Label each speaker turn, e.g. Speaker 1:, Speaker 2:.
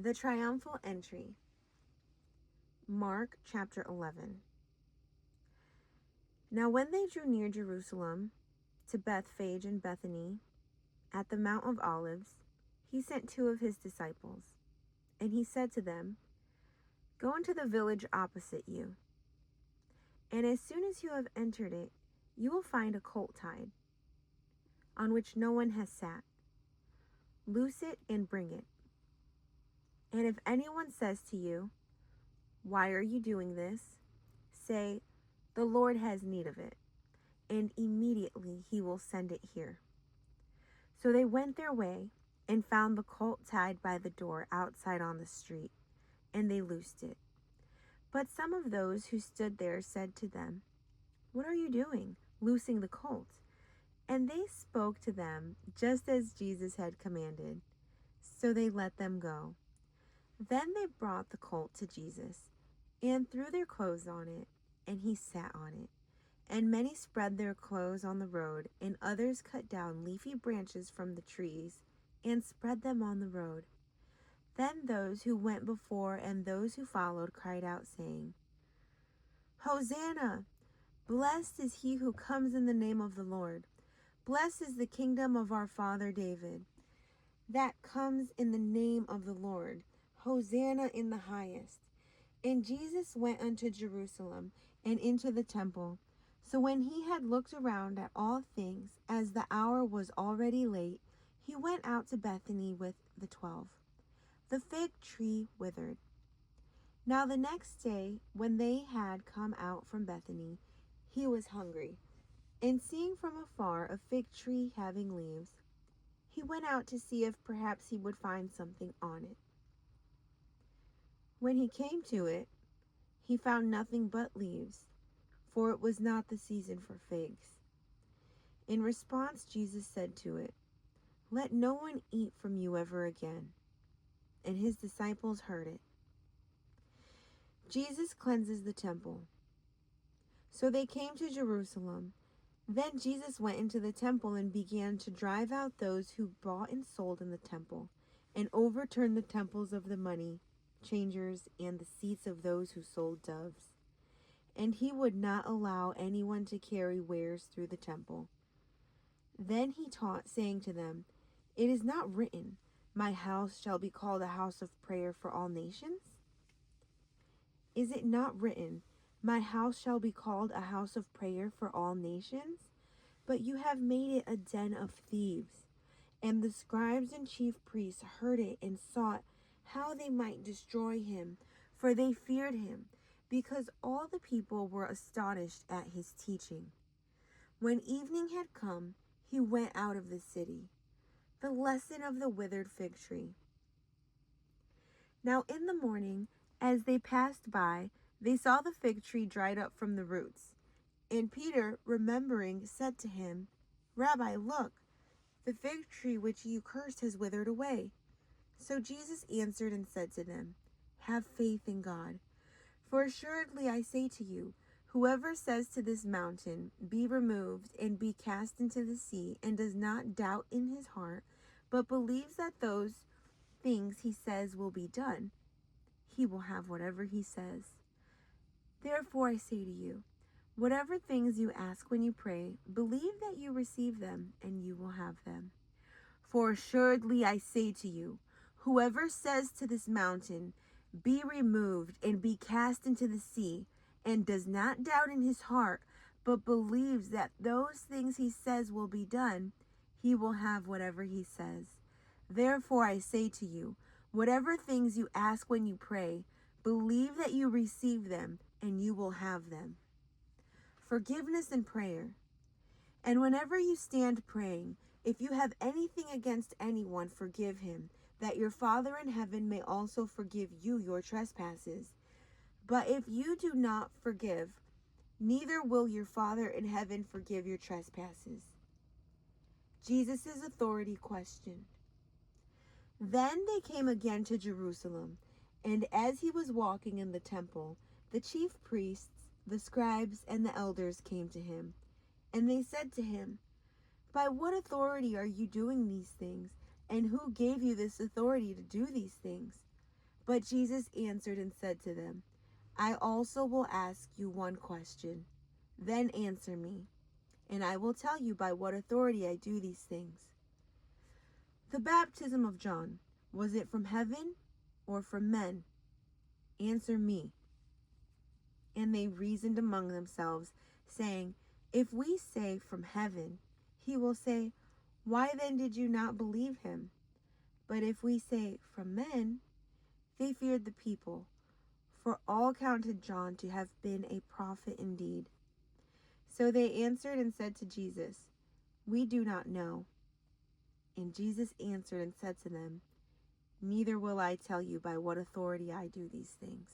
Speaker 1: The Triumphal Entry. Mark chapter 11. Now when they drew near Jerusalem, to Bethphage and Bethany, at the Mount of Olives, he sent 2 of his disciples. And he said to them, Go into the village opposite you. And as soon as you have entered it, you will find a colt tied, on which no one has sat. Loose it and bring it. And if anyone says to you, Why are you doing this? Say, The Lord has need of it, and immediately he will send it here. So they went their way and found the colt tied by the door outside on the street, and they loosed it. But some of those who stood there said to them, What are you doing, loosing the colt? And they spoke to them just as Jesus had commanded. So they let them go. Then they brought the colt to Jesus, and threw their clothes on it, and he sat on it. And many spread their clothes on the road, and others cut down leafy branches from the trees, and spread them on the road. Then those who went before and those who followed cried out, saying, Hosanna! Blessed is he who comes in the name of the Lord. Blessed is the kingdom of our father David, that comes in the name of the Lord. Hosanna in the highest. And Jesus went unto Jerusalem, and into the temple. So when he had looked around at all things, as the hour was already late, he went out to Bethany with the 12. The fig tree withered. Now the next day, when they had come out from Bethany, he was hungry. And seeing from afar a fig tree having leaves, he went out to see if perhaps he would find something on it. When he came to it, he found nothing but leaves, for it was not the season for figs. In response, Jesus said to it, Let no one eat from you ever again. And his disciples heard it. Jesus cleanses the temple. So they came to Jerusalem. Then Jesus went into the temple and began to drive out those who bought and sold in the temple, and overturned the temples of the money changers and the seats of those who sold doves. And he would not allow anyone to carry wares through the temple. Then he taught, saying to them, It is not written, My house shall be called a house of prayer for all nations? Is it not written, My house shall be called a house of prayer for all nations? But you have made it a den of thieves. And the scribes and chief priests heard it and sought how they might destroy him, for they feared him, because all the people were astonished at his teaching. When evening had come, he went out of the city. The lesson of the withered fig tree. Now in the morning, as they passed by, they saw the fig tree dried up from the roots. And Peter, remembering, said to him, Rabbi, look, the fig tree which you cursed has withered away. So Jesus answered and said to them, Have faith in God. For assuredly I say to you, whoever says to this mountain, Be removed and be cast into the sea, and does not doubt in his heart, but believes that those things he says will be done, he will have whatever he says. Therefore I say to you, whatever things you ask when you pray, believe that you receive them, and you will have them. For assuredly I say to you, whoever says to this mountain, Be removed and be cast into the sea, and does not doubt in his heart, but believes that those things he says will be done, he will have whatever he says. Therefore I say to you, whatever things you ask when you pray, believe that you receive them, and you will have them. Forgiveness and prayer. And whenever you stand praying, if you have anything against anyone, forgive him, that your Father in heaven may also forgive you your trespasses. But if you do not forgive, neither will your Father in heaven forgive your trespasses. Jesus' authority questioned. Then they came again to Jerusalem, and as he was walking in the temple, the chief priests, the scribes, and the elders came to him. And they said to him, By what authority are you doing these things? And who gave you this authority to do these things? But Jesus answered and said to them, I also will ask you one question. Then answer me, and I will tell you by what authority I do these things. The baptism of John, was it from heaven or from men? Answer me. And they reasoned among themselves, saying, If we say from heaven, he will say, Why then did you not believe him? But if we say from men, they feared the people, for all counted John to have been a prophet indeed. So they answered and said to Jesus, We do not know. And Jesus answered and said to them, Neither will I tell you by what authority I do these things.